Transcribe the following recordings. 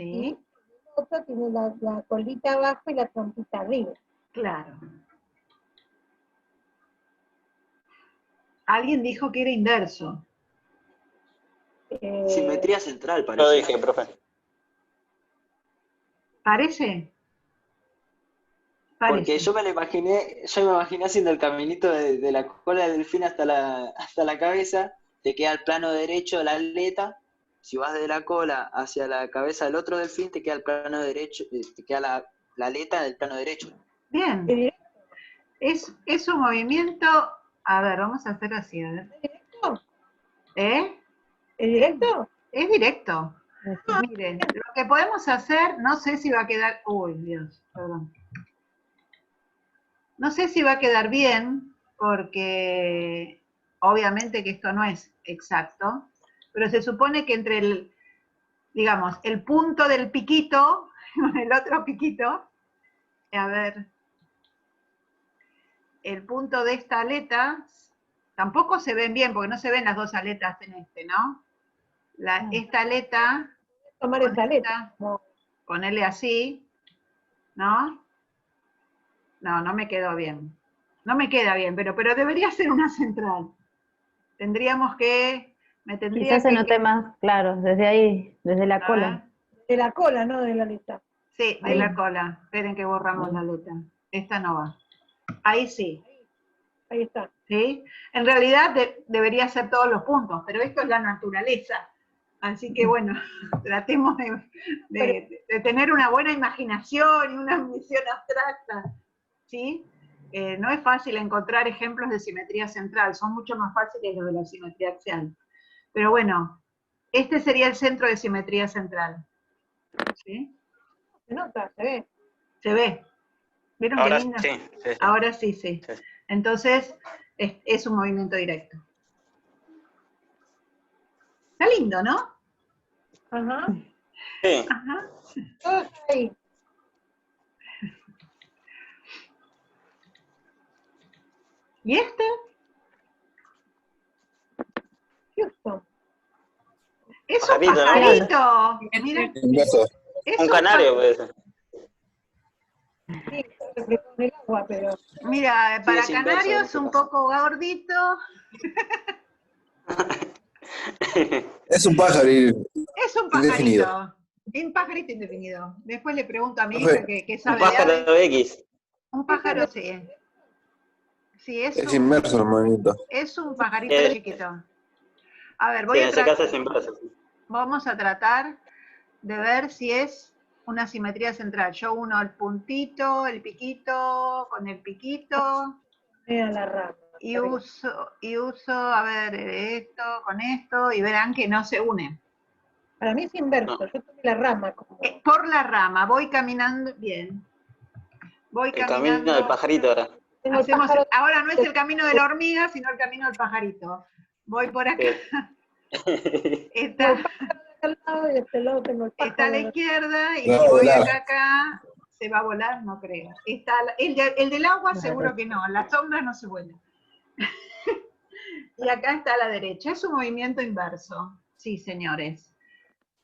y Sí, el otro tiene la colita abajo y la trompita arriba. claro. Alguien dijo que era inverso. Simetría central, Lo parece. dije, profe. ¿Parece? Porque Parece. yo me imaginé haciendo el caminito de la cola del delfín hasta la cabeza, te queda el plano derecho de la aleta, si vas de la cola hacia la cabeza del otro delfín, te queda el plano derecho, te queda la aleta del plano derecho. Bien. Es un movimiento, a ver, vamos a hacer así, a ver. ¿Es directo? ¿Eh? ¿Es directo? Es directo. Miren, lo que podemos hacer, no sé si va a quedar, uy, Dios, perdón. No sé si va a quedar bien, porque obviamente que esto no es exacto, pero se supone que entre el, digamos, el punto del piquito, el otro piquito, a ver, el punto de esta aleta, tampoco se ven bien, porque no se ven las dos aletas en este, ¿no? Esta aleta, Tomar esa aleta. ponerle así, ¿no? No, no me quedó bien. No me queda bien, pero debería ser una central. Tendríamos que, me tendría Quizás se que... note más claro, desde ahí, desde la A cola. ver. De la cola, no de la aleta. Sí, de Ahí. la cola. Esperen que borramos la aleta. Esta no va. Ahí sí. Ahí está. ¿Sí? En realidad debería ser todos los puntos, pero esto es la naturaleza. Así que bueno, tratemos de tener una buena imaginación y una visión abstracta. ¿Sí? No es fácil encontrar ejemplos de simetría central, son mucho más fáciles los de la simetría axial. Pero bueno, este sería el centro de simetría central. ¿Sí? Se nota, se ve. ¿Se ve? ¿Vieron Ahora qué lindo? sí, sí. Ahora sí, sí. Sí. Entonces, es un movimiento directo. Está lindo, ¿no? Ajá. Sí. Ajá. Todo está ahí. ¿Y este? Houston. Es un Pajarito, ¿no? pajarito. Mira, Inverso. es Un un canario puede ser. Sí, reflejado en el agua, pero Mira, Sí, para es inverso en canarios este un caso. poco gordito. Es un pájaro Es un indefinido. pajarito. Un pajarito indefinido. Después le pregunto a mi hija Profe, que Un sabe de aves. pájaro X. Un pájaro, sí. Sí, es inmerso en el movimiento. es un pajarito chiquito. A ver, Sí, en ese caso es inverso. Sí. vamos a tratar de ver si es una simetría central. Yo uno el puntito, el piquito, con el piquito, vea la rama. y uso, a ver, esto con esto, y verán que no se une. Para mí es inverso, No. yo tomé la rama como... Por la rama, voy caminando, bien. Voy El camino del caminando. pajarito ahora. Tengo el Hacemos, pájaro ahora no es el camino de la hormiga, sino el camino del pajarito. Voy por acá. Sí. tengo el Está, pájaro de aquel lado y de este lado tengo el está a pájaro. la izquierda, y Va si a voy volar. acá, ¿se va a volar? No creo. Está el del agua seguro que no, la sombra no se vuela. Y acá está a la derecha. Es un movimiento inverso. Sí, señores.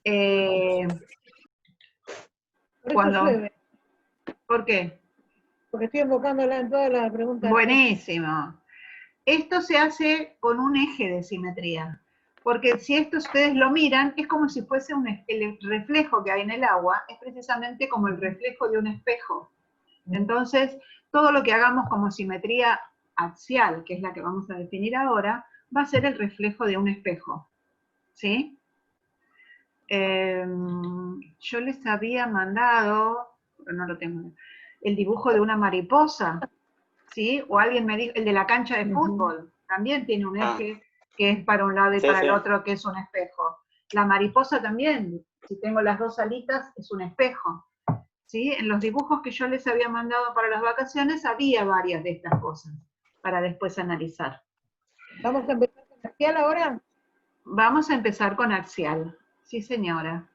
Por eso Cuando, llueve, ¿por qué? porque estoy enfocándola en todas las preguntas. Buenísimo. Esto se hace con un eje de simetría. Porque si esto ustedes lo miran, es como si fuese el reflejo que hay en el agua, es precisamente como el reflejo de un espejo. Entonces, todo lo que hagamos como simetría axial, que es la que vamos a definir ahora, va a ser el reflejo de un espejo. ¿Sí? Yo les había mandado, pero no lo tengo, el dibujo de una mariposa, ¿sí? O alguien me dijo, el de la cancha de fútbol, también tiene un eje que es para un lado y Sí, para sí. el otro, que es un espejo. La mariposa también, si tengo las dos alitas, es un espejo. ¿Sí? En los dibujos que yo les había mandado para las vacaciones había varias de estas cosas para después analizar. ¿Vamos a empezar con axial ahora? Vamos a empezar con axial. Sí, señora.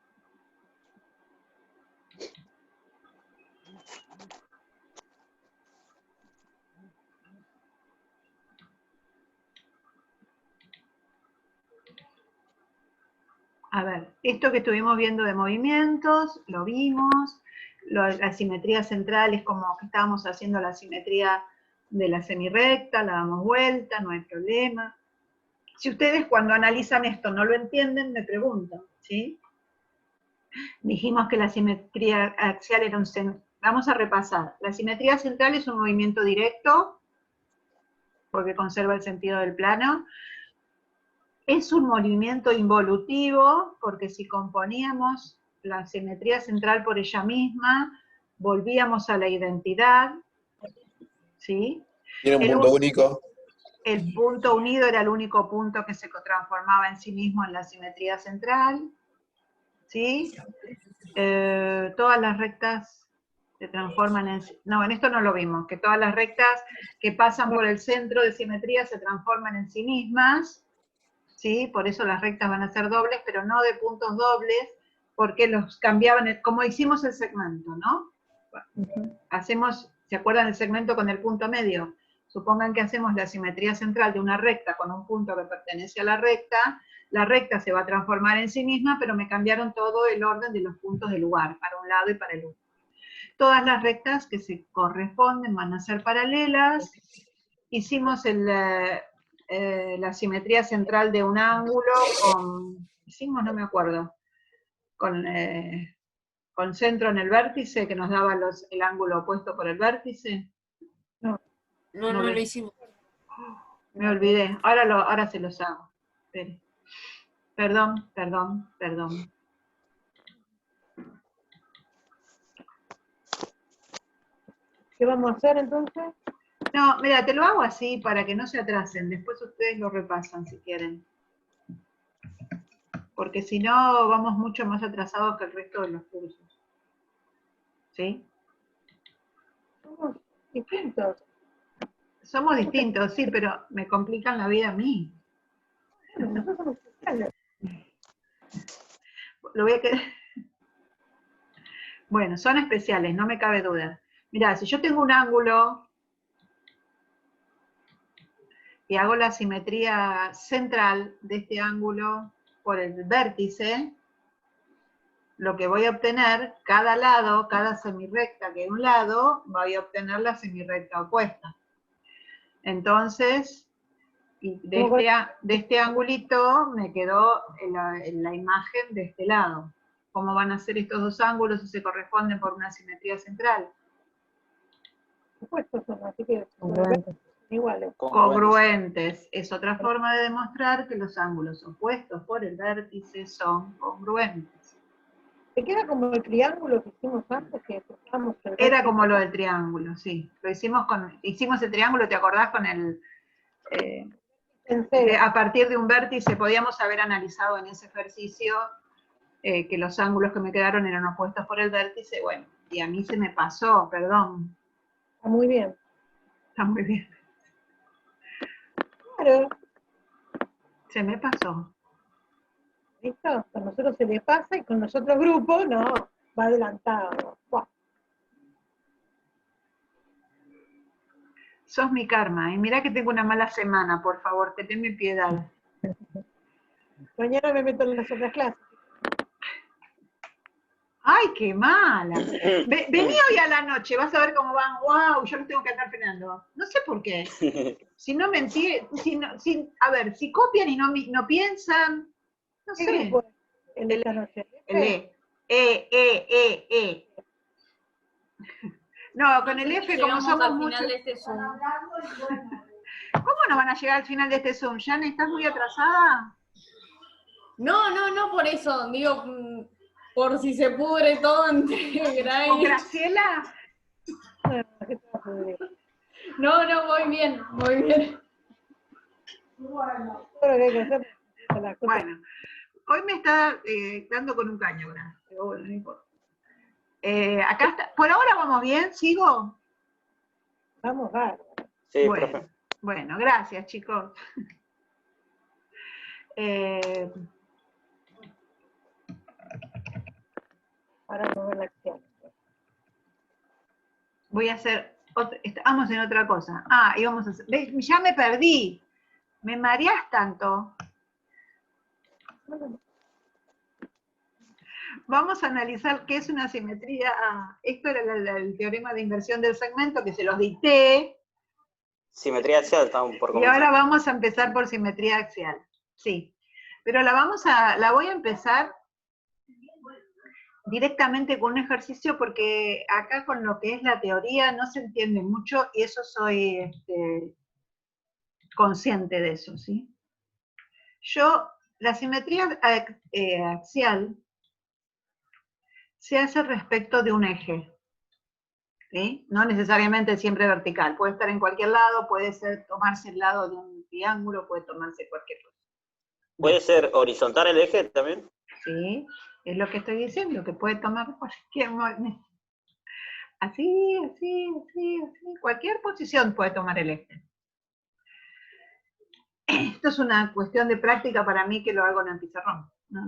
A ver. ver, esto que estuvimos viendo de movimientos, lo vimos, la simetría central es como que estábamos haciendo la simetría de la semirrecta, la damos vuelta, no hay problema. Si ustedes cuando analizan esto no lo entienden, me preguntan, ¿sí? Dijimos que la simetría axial era un... Vamos a repasar. La simetría central es un movimiento directo, porque conserva el sentido del plano. Es un movimiento involutivo, porque si componíamos la simetría central por ella misma, volvíamos a la identidad, ¿sí? Tiene un punto único. El punto unido era el único punto que se transformaba en sí mismo en la simetría central, ¿sí? Todas las rectas se transforman en... No, en esto no lo vimos, que todas las rectas que pasan por el centro de simetría se transforman en sí mismas, ¿sí? Por eso las rectas van a ser dobles, pero no de puntos dobles, porque los cambiaban, como hicimos el segmento, ¿no? Hacemos, ¿se acuerdan el segmento con el punto medio? Supongan que hacemos la simetría central de una recta con un punto que pertenece a la recta se va a transformar en sí misma, pero me cambiaron todo el orden de los puntos de lugar, para un lado y para el otro. Todas las rectas que se corresponden van a ser paralelas. Hicimos la simetría central de un ángulo con, hicimos, no me acuerdo, con centro en el vértice, que nos daba el ángulo opuesto por el vértice. No lo hicimos. Me olvidé, ahora se los hago. Espere. Perdón. ¿Qué vamos a hacer entonces? No, mira, te lo hago así para que no se atrasen, después ustedes lo repasan si quieren. Porque si no, vamos mucho más atrasados que el resto de los cursos. ¿Sí? Somos distintos. Somos distintos, sí, pero me complican la vida a mí. Nosotros somos especiales. Lo voy a quedar... Bueno, son especiales, no me cabe duda. Mirá, si yo tengo un ángulo y hago la simetría central de este ángulo por el vértice, lo que voy a obtener, cada lado, cada semirrecta que hay un lado, voy a obtener la semirrecta opuesta. Entonces, de este angulito me quedó la imagen de este lado. ¿Cómo van a ser estos dos ángulos si se corresponden por una simetría central? Opuestos son, así que Congruentes. iguales. Congruentes. Es otra forma de demostrar que los ángulos opuestos por el vértice son congruentes. Te queda como el triángulo que hicimos antes, que tocamos el Era vértice. como lo del triángulo, sí. Lo hicimos el triángulo, ¿te acordás? Con el... En serio. a partir de un vértice podíamos haber analizado en ese ejercicio que los ángulos que me quedaron eran opuestos por el vértice, bueno, y a mí se me pasó, perdón. Está muy bien. Está muy bien. Claro. Se me pasó. ¿Listo? Con nosotros se le pasa y con nosotros grupo, no, va adelantado. Buah. Sos mi karma, y mirá que tengo una mala semana, por favor, tenme piedad. Mañana me meto en las otras clases. ¡Ay, qué mala! Vení hoy a la noche, vas a ver cómo van. ¡Wow! Yo los tengo que andar frenando. No sé por qué. Si no a ver, si copian y no piensan, no ¿Qué sé. grupo es el de esta noche? El E. No, con el F, como somos muchos. De este Zoom. ¿Cómo no van a llegar al final de este Zoom? ¿Jan, estás muy atrasada? No, por eso. Digo, por si se pudre todo entre Gray. ¿Con Graciela? ¿Qué te va a pudrir? No, voy bien. Todo lo que hay que hacer es las cosas. Bueno, hoy me está dando con un caño, Gra, pero bueno, no importa. Acá está. Por ahora vamos bien, ¿sigo? Vamos, bárbaro. Sí, Bueno, profe. bueno, gracias, chicos. Para mover la acción. Voy a hacer, estamos en otra cosa. Íbamos a hacer, ¿ves? Ya me perdí. Me mareás tanto. Vamos a analizar qué es una simetría. Esto era el teorema de inversión del segmento que se los dicté. Simetría axial, estamos por Y comenzar. ahora vamos a empezar por simetría axial. Sí. Pero la voy a empezar directamente con un ejercicio porque acá con lo que es la teoría no se entiende mucho y eso soy consciente de eso, ¿sí? La simetría axial se hace respecto de un eje, ¿sí? No necesariamente siempre vertical, puede estar en cualquier lado, puede ser tomarse el lado de un triángulo, puede tomarse cualquier cosa. ¿Puede ser horizontal el eje también? Sí, es lo que estoy diciendo, que puede tomar cualquier movimiento. Así, así, así, así, cualquier posición puede tomar el eje. Esto es una cuestión de práctica para mí que lo hago en el pizarrón. No.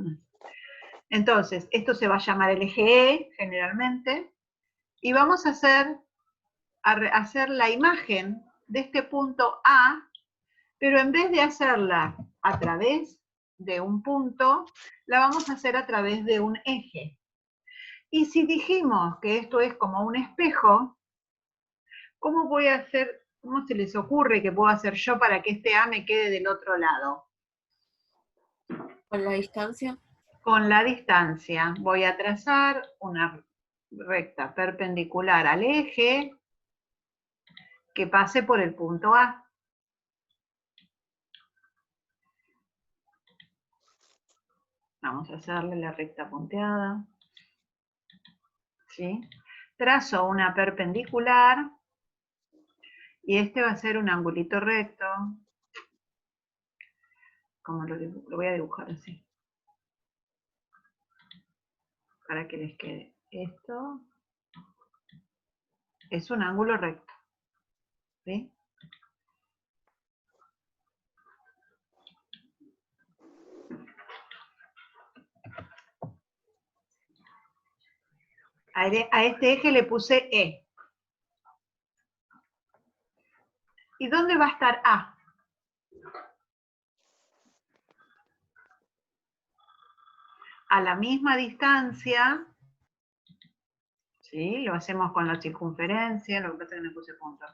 Entonces, esto se va a llamar el eje E, generalmente, y vamos a hacer la imagen de este punto A, pero en vez de hacerla a través de un punto, la vamos a hacer a través de un eje. Y si dijimos que esto es como un espejo, ¿cómo voy a hacer, cómo se les ocurre que puedo hacer yo para que este A me quede del otro lado? Con la distancia. Con la distancia voy a trazar una recta perpendicular al eje que pase por el punto A. Vamos a hacerle la recta punteada. ¿Sí? Trazo una perpendicular y este va a ser un angulito recto. Como lo voy a dibujar así. Para que les quede. Esto es un ángulo recto. ¿Sí? A este eje le puse E. ¿Y dónde va a estar A? A la misma distancia, ¿sí? Lo hacemos con la circunferencia, lo que pasa es que no puse punto.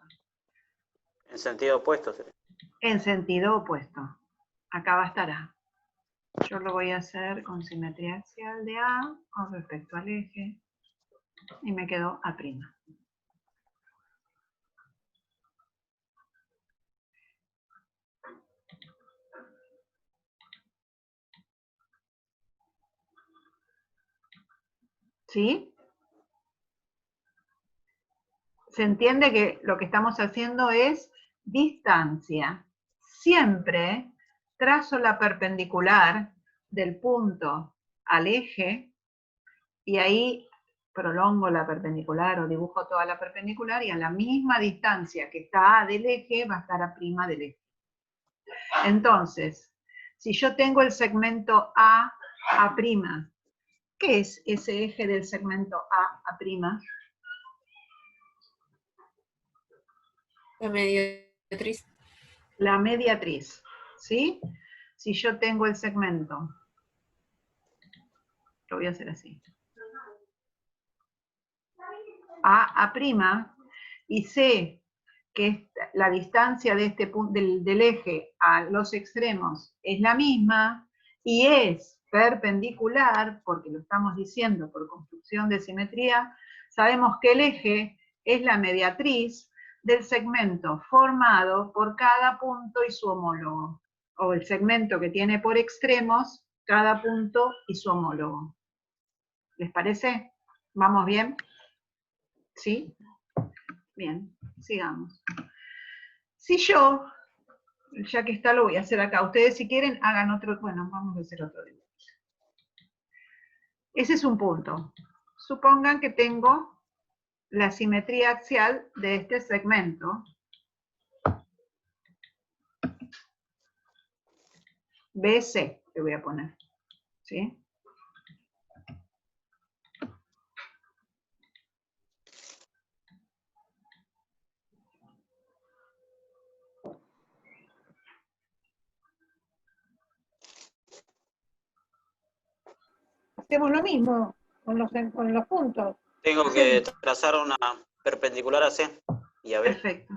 En sentido opuesto. ¿Sí? En sentido opuesto. Acá va a estar A. Yo lo voy a hacer con simetría axial de A con respecto al eje. Y me quedó A'. ¿Sí? Se entiende que lo que estamos haciendo es distancia. Siempre trazo la perpendicular del punto al eje y ahí prolongo la perpendicular o dibujo toda la perpendicular y a la misma distancia que está A del eje va a estar A' del eje. Entonces, si yo tengo el segmento A', ¿qué es ese eje del segmento A'? La mediatriz. La mediatriz, ¿sí? Si yo tengo el segmento, lo voy a hacer así, A', y sé que la distancia de este del eje a los extremos es la misma, y es perpendicular, porque lo estamos diciendo por construcción de simetría, sabemos que el eje es la mediatriz del segmento formado por cada punto y su homólogo, o el segmento que tiene por extremos cada punto y su homólogo. ¿Les parece? ¿Vamos bien? ¿Sí? Bien, sigamos. Si yo, ya que está, lo voy a hacer acá. Ustedes si quieren hagan otro, bueno, vamos a hacer otro dibujo. Ese es un punto. Supongan que tengo la simetría axial de este segmento. BC, le voy a poner. ¿Sí? Hacemos lo mismo. con los puntos. Tengo que trazar una perpendicular a C y a B. Perfecto.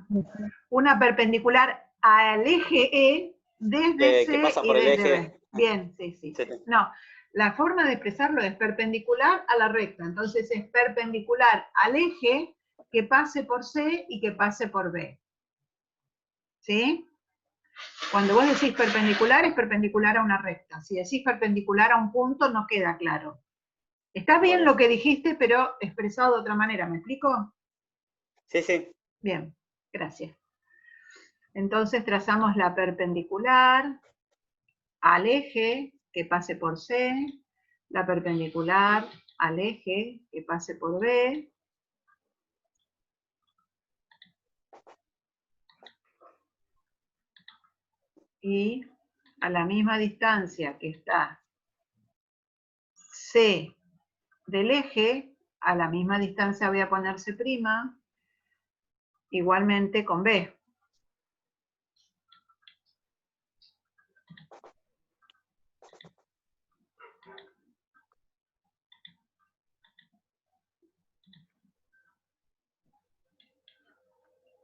Una perpendicular al eje E desde Que C pasa y por el desde eje. B. Bien, sí. Sí, sí. No, la forma de expresarlo es perpendicular a la recta. Entonces es perpendicular al eje que pase por C y que pase por B. ¿Sí? Cuando vos decís perpendicular, es perpendicular a una recta. Si decís perpendicular a un punto, no queda claro. Está bien lo que dijiste, pero expresado de otra manera. ¿Me explico? Sí, sí. Bien, gracias. Entonces trazamos la perpendicular al eje que pase por C, la perpendicular al eje que pase por B, y a la misma distancia que está C del eje, a la misma distancia voy a poner C', igualmente con B.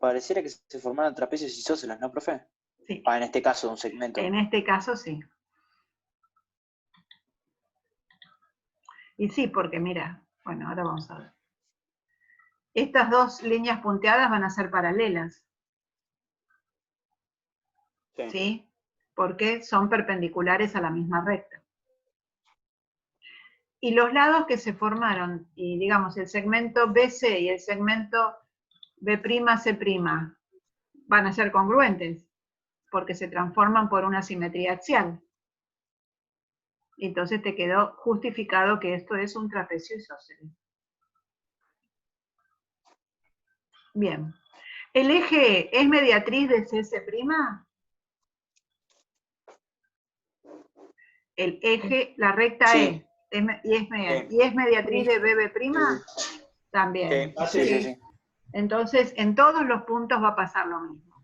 Pareciera que se formaran trapecios isósceles, ¿no, profe? Sí. En este caso, un segmento. En este caso sí. Y sí, porque mira, bueno, ahora vamos a ver. Estas dos líneas punteadas van a ser paralelas. Sí. ¿Sí? Porque son perpendiculares a la misma recta. Y los lados que se formaron, y digamos el segmento BC y el segmento B'C', van a ser congruentes, porque se transforman por una simetría axial. Entonces te quedó justificado que esto es un trapecio isósceles. Bien. ¿El eje es mediatriz de CS'? El eje, la recta Sí. y es mediatriz de BB'? También. Sí. Entonces, en todos los puntos va a pasar lo mismo.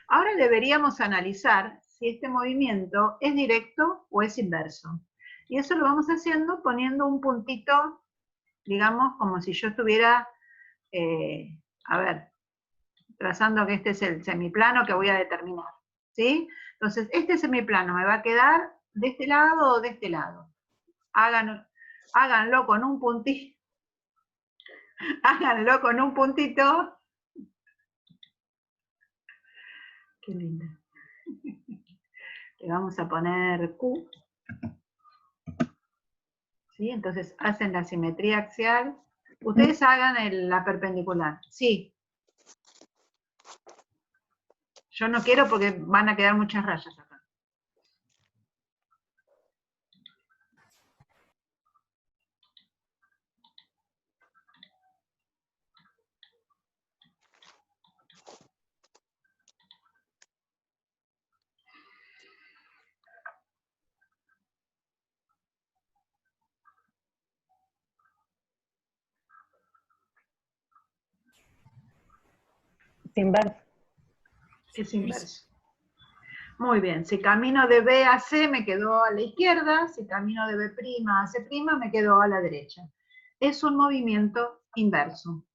Ahora deberíamos analizar si este movimiento es directo o es inverso. Y eso lo vamos haciendo poniendo un puntito, digamos, como si yo estuviera, trazando que este es el semiplano que voy a determinar. ¿Sí? Entonces, este semiplano me va a quedar de este lado o de este lado. Háganlo con un puntito. Háganlo con un puntito. Qué linda. Le vamos a poner Q. ¿Sí? Entonces hacen la simetría axial. Ustedes hagan la perpendicular. Sí. Yo no quiero porque van a quedar muchas rayas acá. Inverso. Es inverso. Muy bien, si camino de B a C me quedó a la izquierda, si camino de B' a C' me quedó a la derecha. Es un movimiento inverso.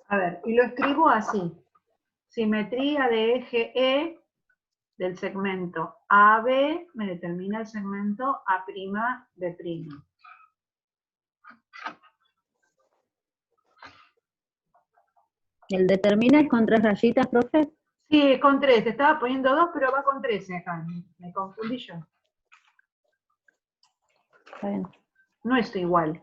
A ver, y lo escribo así. Simetría de eje E del segmento AB me determina el segmento A'B'. ¿El determina es con 3 rayitas, profe? Sí, con 3. Estaba poniendo 2, pero va con 13 acá. Me confundí yo. Está bien. No es igual.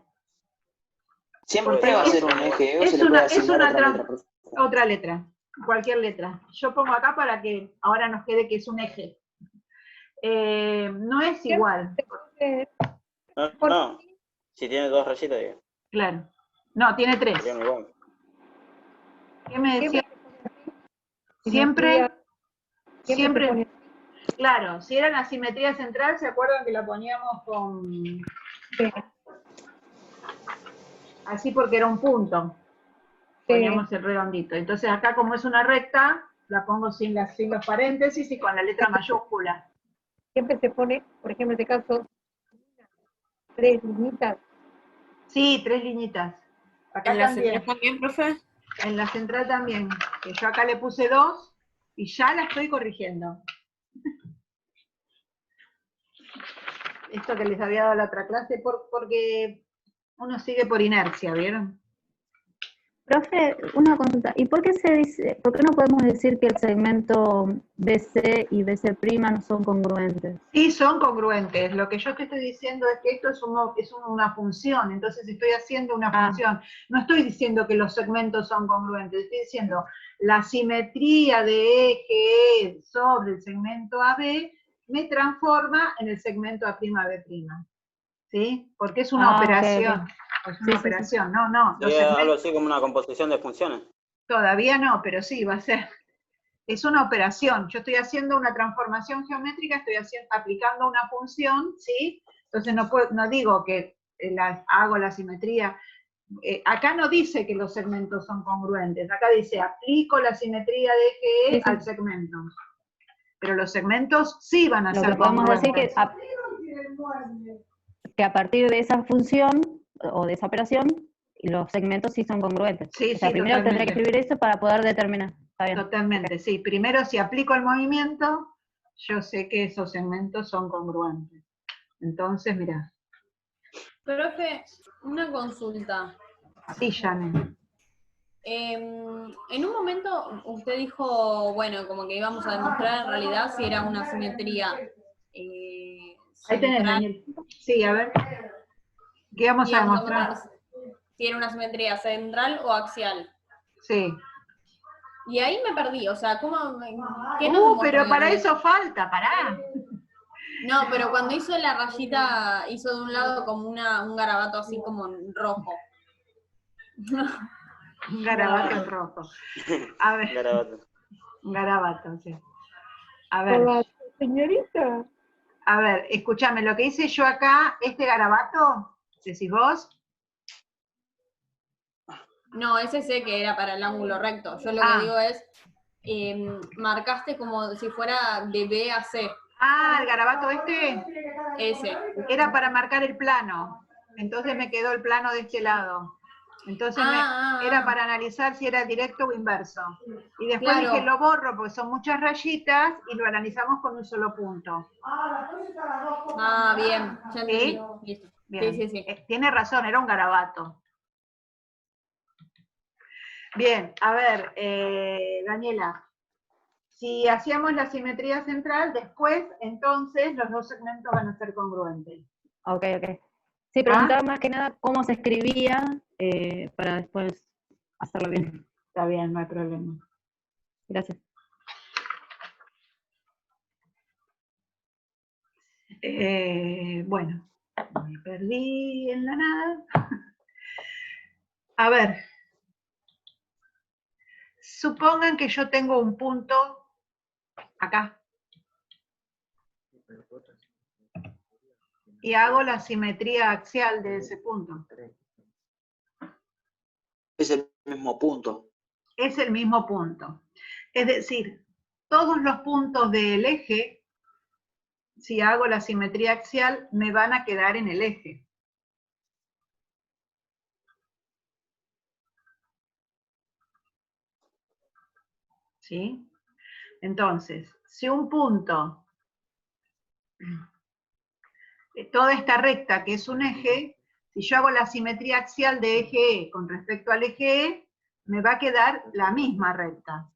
Siempre Porque va a ser un eje, o se le puede asignar otra letra, profe. Otra letra, cualquier letra. Yo pongo acá para que ahora nos quede que es un eje. No es igual. No. Si tiene 2 rayitas, digo. Claro. No, tiene 3. Sería muy bueno. ¿Qué me decía? Simetría- se Siempre, pone- claro, si era la simetría central, ¿se acuerdan que la poníamos con sí. así porque era un punto? Poníamos el redondito. Entonces acá como es una recta, la pongo sin los paréntesis y con la letra mayúscula. Siempre se pone, por ejemplo, en este caso, 3 liñitas. Sí, 3 liñitas. Acá ¿En la también. central también, profe? En la central también. Que yo acá le puse 2 y ya la estoy corrigiendo. Esto que les había dado la otra clase, porque uno sigue por inercia, ¿vieron? Profe, una consulta. ¿Y por qué por qué no podemos decir que el segmento BC y BC' no son congruentes? Sí, son congruentes. Lo que yo te estoy diciendo es que esto es una función, entonces estoy haciendo una función. No estoy diciendo que los segmentos son congruentes, estoy diciendo la simetría de eje E sobre el segmento AB me transforma en el segmento A'B'. ¿Sí? Porque es una operación. Ok. Es una Sí, operación. No, no. Los Sería algo segmentos así como una composición de funciones. todavía no, pero sí, va a ser. Es una operación. Yo estoy haciendo una transformación geométrica, estoy aplicando una función, ¿sí? Entonces no digo que hago la simetría. Acá no dice que los segmentos son congruentes. Acá dice, aplico la simetría de eje E al segmento. Pero los segmentos sí van a Lo ser que podemos decir congruentes. que a partir de esa función o de esa operación, los segmentos sí son congruentes. Sí, O sea, sí, primero tendré que totalmente. escribir eso para poder determinar. Está bien. Totalmente, sí. Primero, si aplico el movimiento, yo sé que esos segmentos son congruentes. Entonces, mirá. Profe, una consulta. Sí, Janet. En un momento usted dijo, bueno, como que íbamos a demostrar en realidad si era una simetría Ahí tenés, central, Daniel. Sí, a ver. ¿Qué vamos y a íbamos demostrar? si era una simetría central o axial. Sí. Y ahí me perdí, o sea, ¿qué nos demostró Pero en para realidad? eso falta, pará. No, pero cuando hizo la rayita, hizo de un lado como un garabato así como en rojo. Un garabato en rojo. A ver, Garabato. un garabato, sí. A ver, Hola, señorita. escúchame, lo que hice yo acá, este garabato, decís vos. No, ese sé que era para el ángulo recto. Yo lo que digo es, marcaste como si fuera de B a C. El garabato este Ese. era para marcar el plano. Entonces me quedó el plano de este lado. Entonces era para analizar si era directo o inverso. Y después Claro. dije, lo borro porque son muchas rayitas y lo analizamos con un solo punto. Bien, ya entendí. ¿Sí? Listo. Bien. Sí. Tiene razón, era un garabato. Bien, a ver, Daniela. Si hacíamos la simetría central, después, entonces, los dos segmentos van a ser congruentes. Ok. Sí, preguntaba más que nada cómo se escribía para después hacerlo bien. Está bien, no hay problema. Gracias. Bueno, me perdí en la nada. A ver, supongan que yo tengo un punto acá. Y hago la simetría axial de ese punto. Es el mismo punto. Es el mismo punto. Es decir, todos los puntos del eje, si hago la simetría axial, me van a quedar en el eje. ¿Sí? Entonces, si un punto, toda esta recta que es un eje, si yo hago la simetría axial de eje E con respecto al eje E, me va a quedar la misma recta.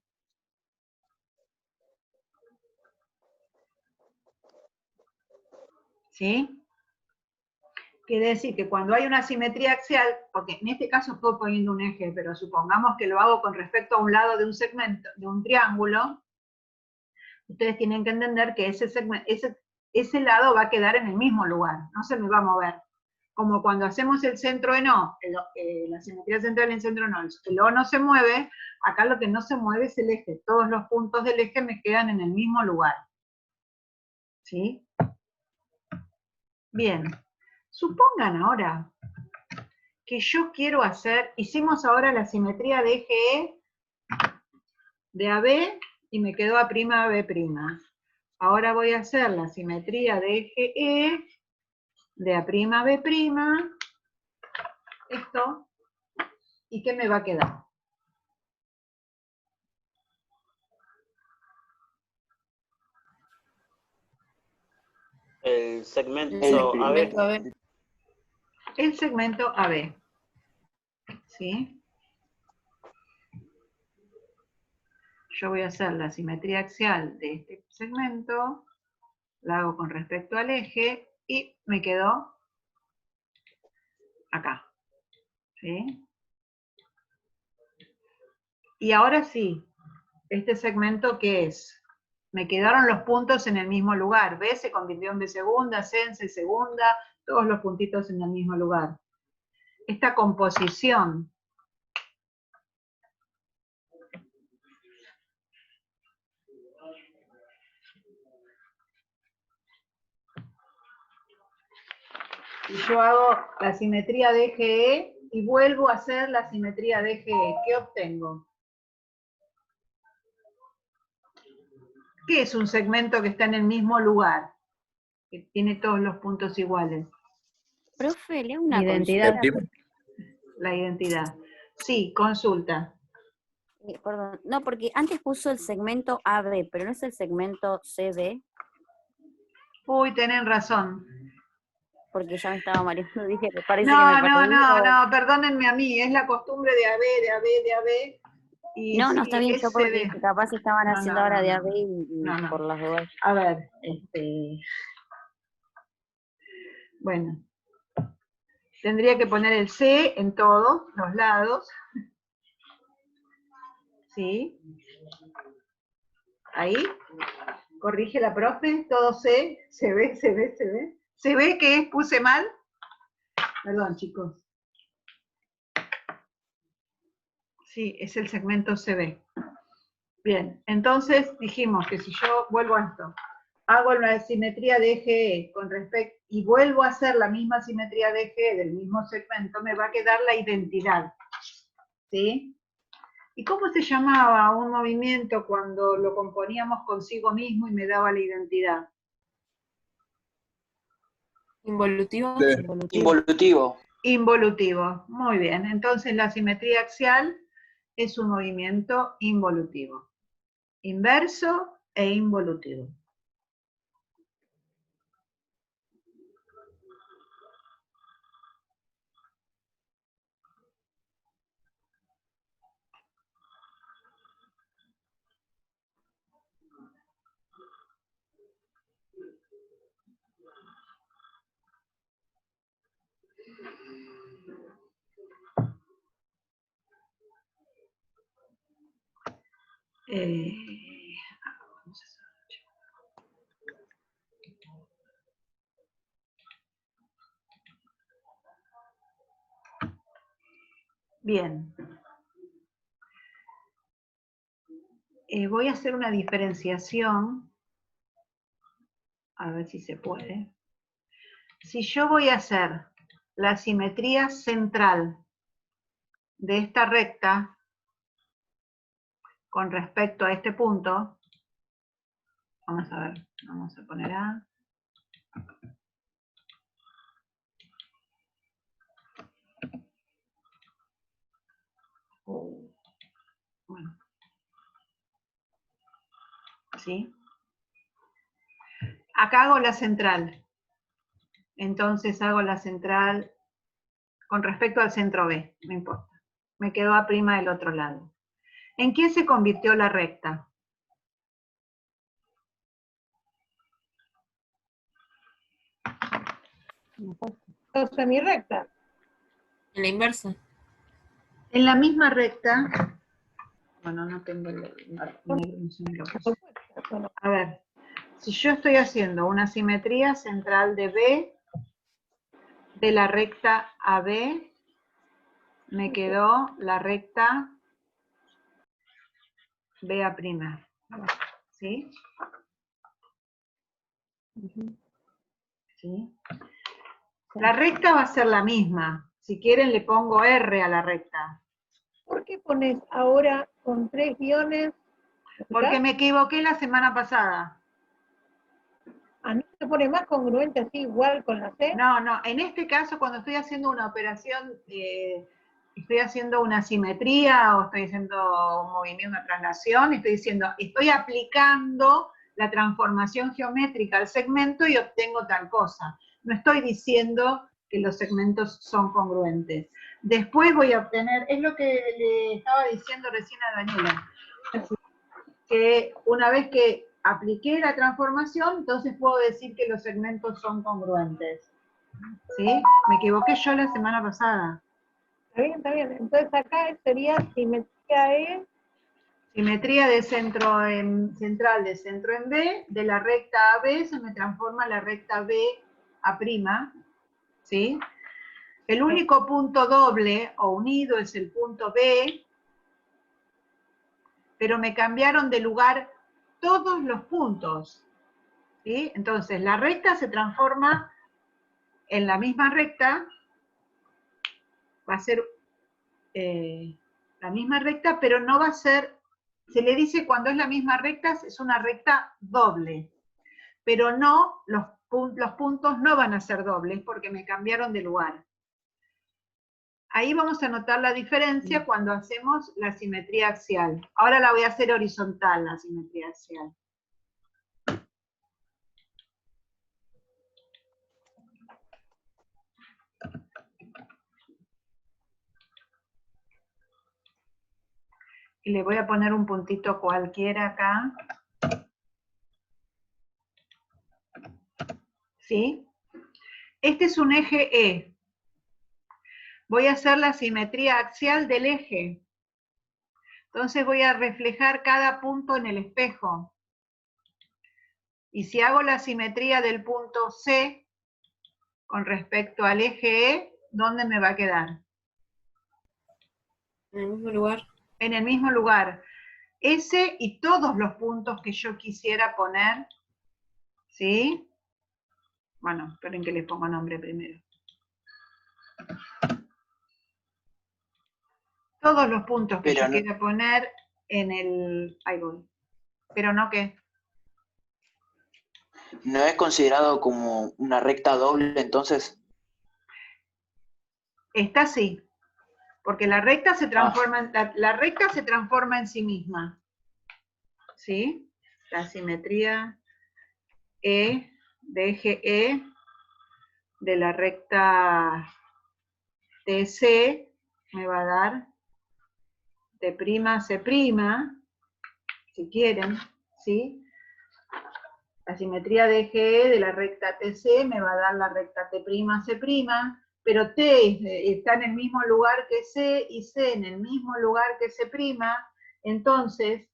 ¿Sí? Quiere decir que cuando hay una simetría axial, porque en este caso estoy poniendo un eje, pero supongamos que lo hago con respecto a un lado de un segmento, de un triángulo, ustedes tienen que entender que ese lado va a quedar en el mismo lugar, no se me va a mover. como cuando hacemos el centro en O, la simetría central en centro en O, el O no se mueve, acá lo que no se mueve es el eje. Todos los puntos del eje me quedan en el mismo lugar. ¿Sí? Bien. Supongan ahora que yo quiero hacer, hicimos ahora la simetría de eje E de AB y me quedó A'B'. Ahora voy a hacer la simetría de eje E de A'B', esto, ¿y qué me va a quedar? El segmento Segmento AB. AB. El segmento AB. ¿Sí? Yo voy a hacer la simetría axial de este segmento, la hago con respecto al eje y me quedó acá. ¿Sí? Y ahora sí, este segmento, ¿qué es? Me quedaron los puntos en el mismo lugar. B se convirtió en B segunda, C en C segunda, todos los puntitos en el mismo lugar. Esta composición y yo hago la simetría de eje E y vuelvo a hacer la simetría de eje E. ¿Qué obtengo? ¿Qué es un segmento que está en el mismo lugar? Que tiene todos los puntos iguales. Profe, leo una Identidad. consulta. La identidad. Sí, consulta. Perdón, no, porque antes puso el segmento AB, pero no es el segmento CD, Uy, tenés razón. porque ya me estaba mareando, dije, me parece que No, me perdí. no, perdónenme a mí, es la costumbre de AB. Y No, sí, no, está bien, yo es porque CD. dije, capaz estaban No, haciendo no, ahora no, de no. AB y No. por las dudas. A ver, bueno, tendría que poner el C en todos los lados. ¿Sí? Ahí. Corrige la profe, todo C, se ve. ¿Se ve que puse mal? Perdón, chicos. Sí, es el segmento CB. Bien, entonces dijimos que si yo vuelvo a esto, hago la simetría de eje E con respecto, y vuelvo a hacer la misma simetría de eje E del mismo segmento, me va a quedar la identidad. ¿Sí? ¿Y cómo se llamaba un movimiento cuando lo componíamos consigo mismo y me daba la identidad? Involutivo. Sí. Involutivo. Involutivo. Muy bien. Entonces la simetría axial es un movimiento involutivo. Inverso e involutivo. Bien. Voy a hacer una diferenciación. A ver si se puede. Si yo voy a hacer la simetría central de esta recta con respecto a este punto, vamos a ver, vamos a poner A. Bueno. ¿Sí? Acá hago la central. Entonces hago la central con respecto al centro B, no importa. Me quedó A' del otro lado. ¿En qué se convirtió la recta? Semirrecta. En la inversa. En la misma recta, bueno, no tengo el negro, no sé ni lo puse. A ver, si yo estoy haciendo una simetría central de B de la recta AB, me quedó la recta BA'. ¿Sí? ¿Sí? La recta va a ser la misma. Si quieren le pongo R a la recta. ¿Por qué pones ahora con 3 guiones? Porque me equivoqué la semana pasada. ¿No se pone más congruente así igual con la C? No, no, en este caso cuando estoy haciendo una operación, estoy haciendo una simetría o estoy haciendo un movimiento, una traslación, estoy diciendo, estoy aplicando la transformación geométrica al segmento y obtengo tal cosa. No estoy diciendo que los segmentos son congruentes. Después voy a obtener, es lo que le estaba diciendo recién a Daniela, que una vez que apliqué la transformación, entonces puedo decir que los segmentos son congruentes. ¿Sí? Me equivoqué yo la semana pasada. Está bien, está bien. Entonces acá sería simetría E. Simetría de centro central de centro en B, de la recta AB se me transforma la recta B a prima. ¿Sí? El único punto doble o unido es el punto B, pero me cambiaron de lugar todos los puntos. ¿Sí? Entonces la recta se transforma en la misma recta, va a ser la misma recta, pero no va a ser, se le dice cuando es la misma recta, es una recta doble, pero no, los puntos no van a ser dobles porque me cambiaron de lugar. Ahí vamos a notar la diferencia cuando hacemos la simetría axial. Ahora la voy a hacer horizontal, la simetría axial. Y le voy a poner un puntito cualquiera acá. ¿Sí? Este es un eje E. Voy a hacer la simetría axial del eje. Entonces voy a reflejar cada punto en el espejo. Y si hago la simetría del punto C con respecto al eje E, ¿dónde me va a quedar? En el mismo lugar. En el mismo lugar. Ese y todos los puntos que yo quisiera poner, ¿sí? Bueno, esperen que les ponga nombre primero. Todos los puntos que yo quiera poner en el... Ahí voy. Pero no que... ¿No es considerado como una recta doble entonces? Esta sí. Porque la recta se transforma, la recta se transforma en sí misma. ¿Sí? La simetría E, de eje E, de la recta TC, me va a dar T'C', si quieren, ¿sí? La simetría de eje E de la recta TC me va a dar la recta T'C', pero T está en el mismo lugar que C y C en el mismo lugar que C', entonces,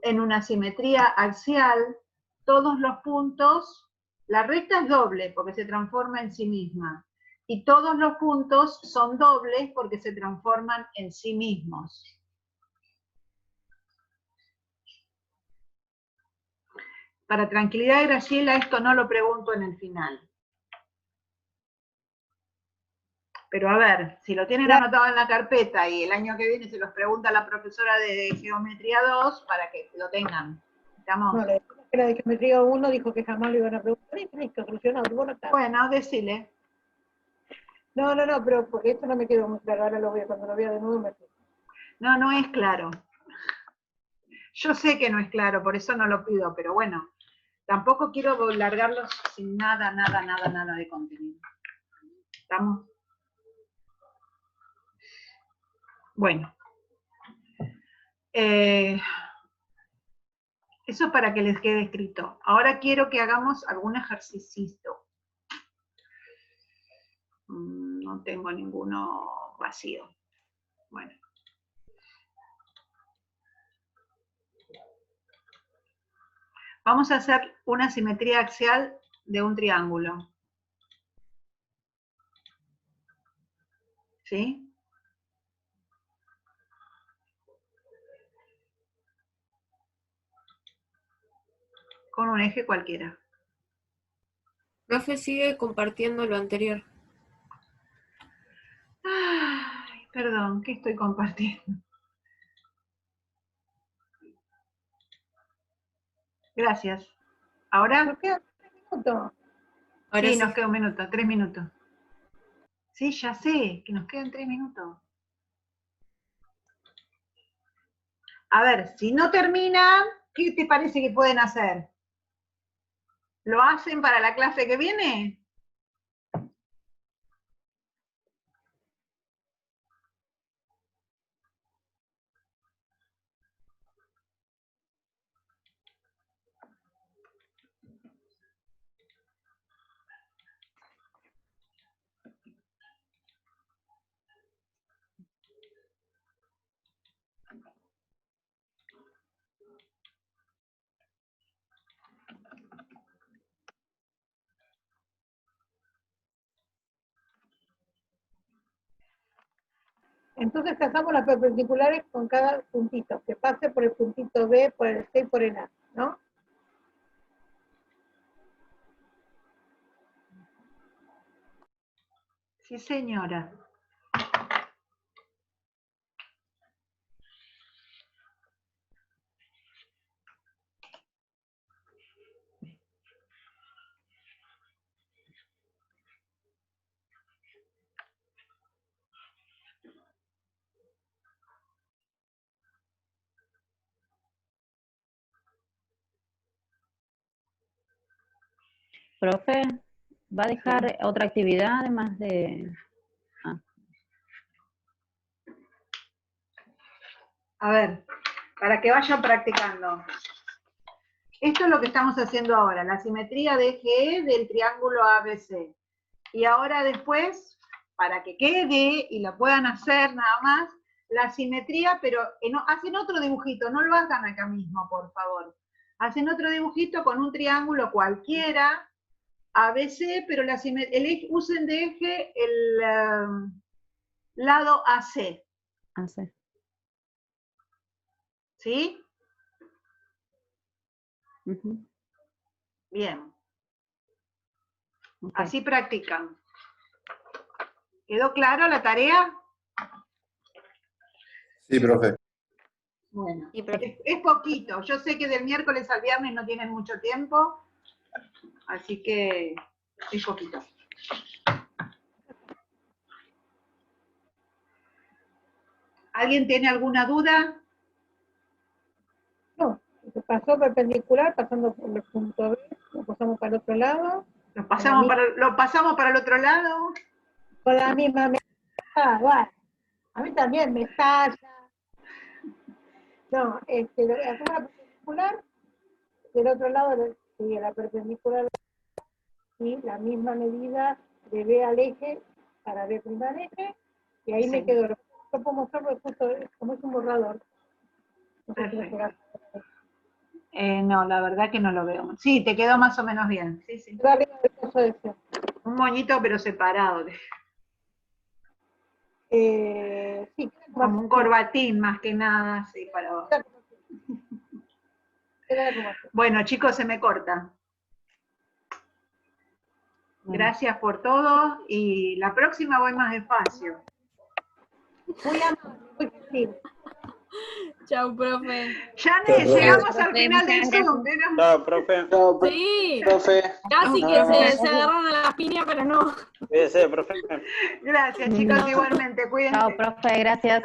en una simetría axial, todos los puntos, la recta es doble porque se transforma en sí misma, y todos los puntos son dobles porque se transforman en sí mismos. Para tranquilidad de Graciela, esto no lo pregunto en el final. Pero a ver, si lo tienen anotado en la carpeta y el año que viene se los pregunta la profesora de Geometría 2, para que lo tengan. ¿Estamos? No, la de Geometría 1 dijo que jamás le iban a preguntar, y listo, solucionado. Bueno, decile. No, pero porque esto no me quedó muy claro, ahora lo voy a, cuando lo vea de nuevo me fijo. No, no es claro. Yo sé que no es claro, por eso no lo pido, pero bueno, tampoco quiero largarlos sin nada de contenido. ¿Estamos? Bueno. Eso es para que les quede escrito. Ahora quiero que hagamos algún ejercicio. No tengo ninguno vacío. Bueno. Vamos a hacer una simetría axial de un triángulo. ¿Sí? Con un eje cualquiera. Profe, sigue compartiendo lo anterior. Ay, perdón, ¿qué estoy compartiendo? Gracias. ¿Ahora? Nos quedan 3 minutos. Ahora Sí, sí. nos queda un minuto, 3 minutos. Sí, ya sé, que nos quedan 3 minutos. A ver, si no terminan, ¿qué te parece que pueden hacer? ¿Lo hacen para la clase que viene? Entonces trazamos las perpendiculares con cada puntito, que pase por el puntito B, por el C y por el A, ¿no? Sí, señora. Profe, ¿va a dejar otra actividad además de...? A ver, para que vayan practicando. Esto es lo que estamos haciendo ahora, la simetría de eje E del triángulo ABC. Y ahora después, para que quede y lo puedan hacer nada más, la simetría, pero hacen otro dibujito, no lo hagan acá mismo, por favor. Hacen otro dibujito con un triángulo cualquiera, ABC, pero usen de eje el lado AC. AC. ¿Sí? Ujú. Bien. Ok. Así practican. ¿Quedó claro la tarea? Sí, profe. Bueno, Sí, profe. es poquito. Yo sé que del miércoles al viernes no tienen mucho tiempo, así que es poquito. ¿Alguien tiene alguna duda? No, se pasó perpendicular, pasando por el punto B, lo pasamos para el otro lado, ¿Lo pasamos para el otro lado? con la misma medida, bueno, a mí también me estalla. No, hacemos la perpendicular, del otro lado sigue la perpendicular y la misma medida de B al eje para B' al eje, y ahí Sí. me quedo. Lo puedo mostrar porque justo como es un borrador. No sé si lo Perfecto. será. No, la verdad que no lo veo. Sí, te quedó más o menos bien. Sí, sí. Va arriba del coso ese. Un moñito pero separado. Sí, Como un corbatín más que nada, sí, para abajo. queda como así. Bueno, chicos, se me corta. Bueno. Gracias por todo y la próxima voy más despacio. Muy amable, muy gentil. Chau, profe. Janet, Chao, llegamos profe, al final del muchas Zoom. pero- Chao, profe. Chao, Sí, profe. casi Nos que vemos. se agarraron a las piñas, pero no. Cuídese, profe. Gracias, chicos, igualmente. Cuídense. Chao, profe, gracias.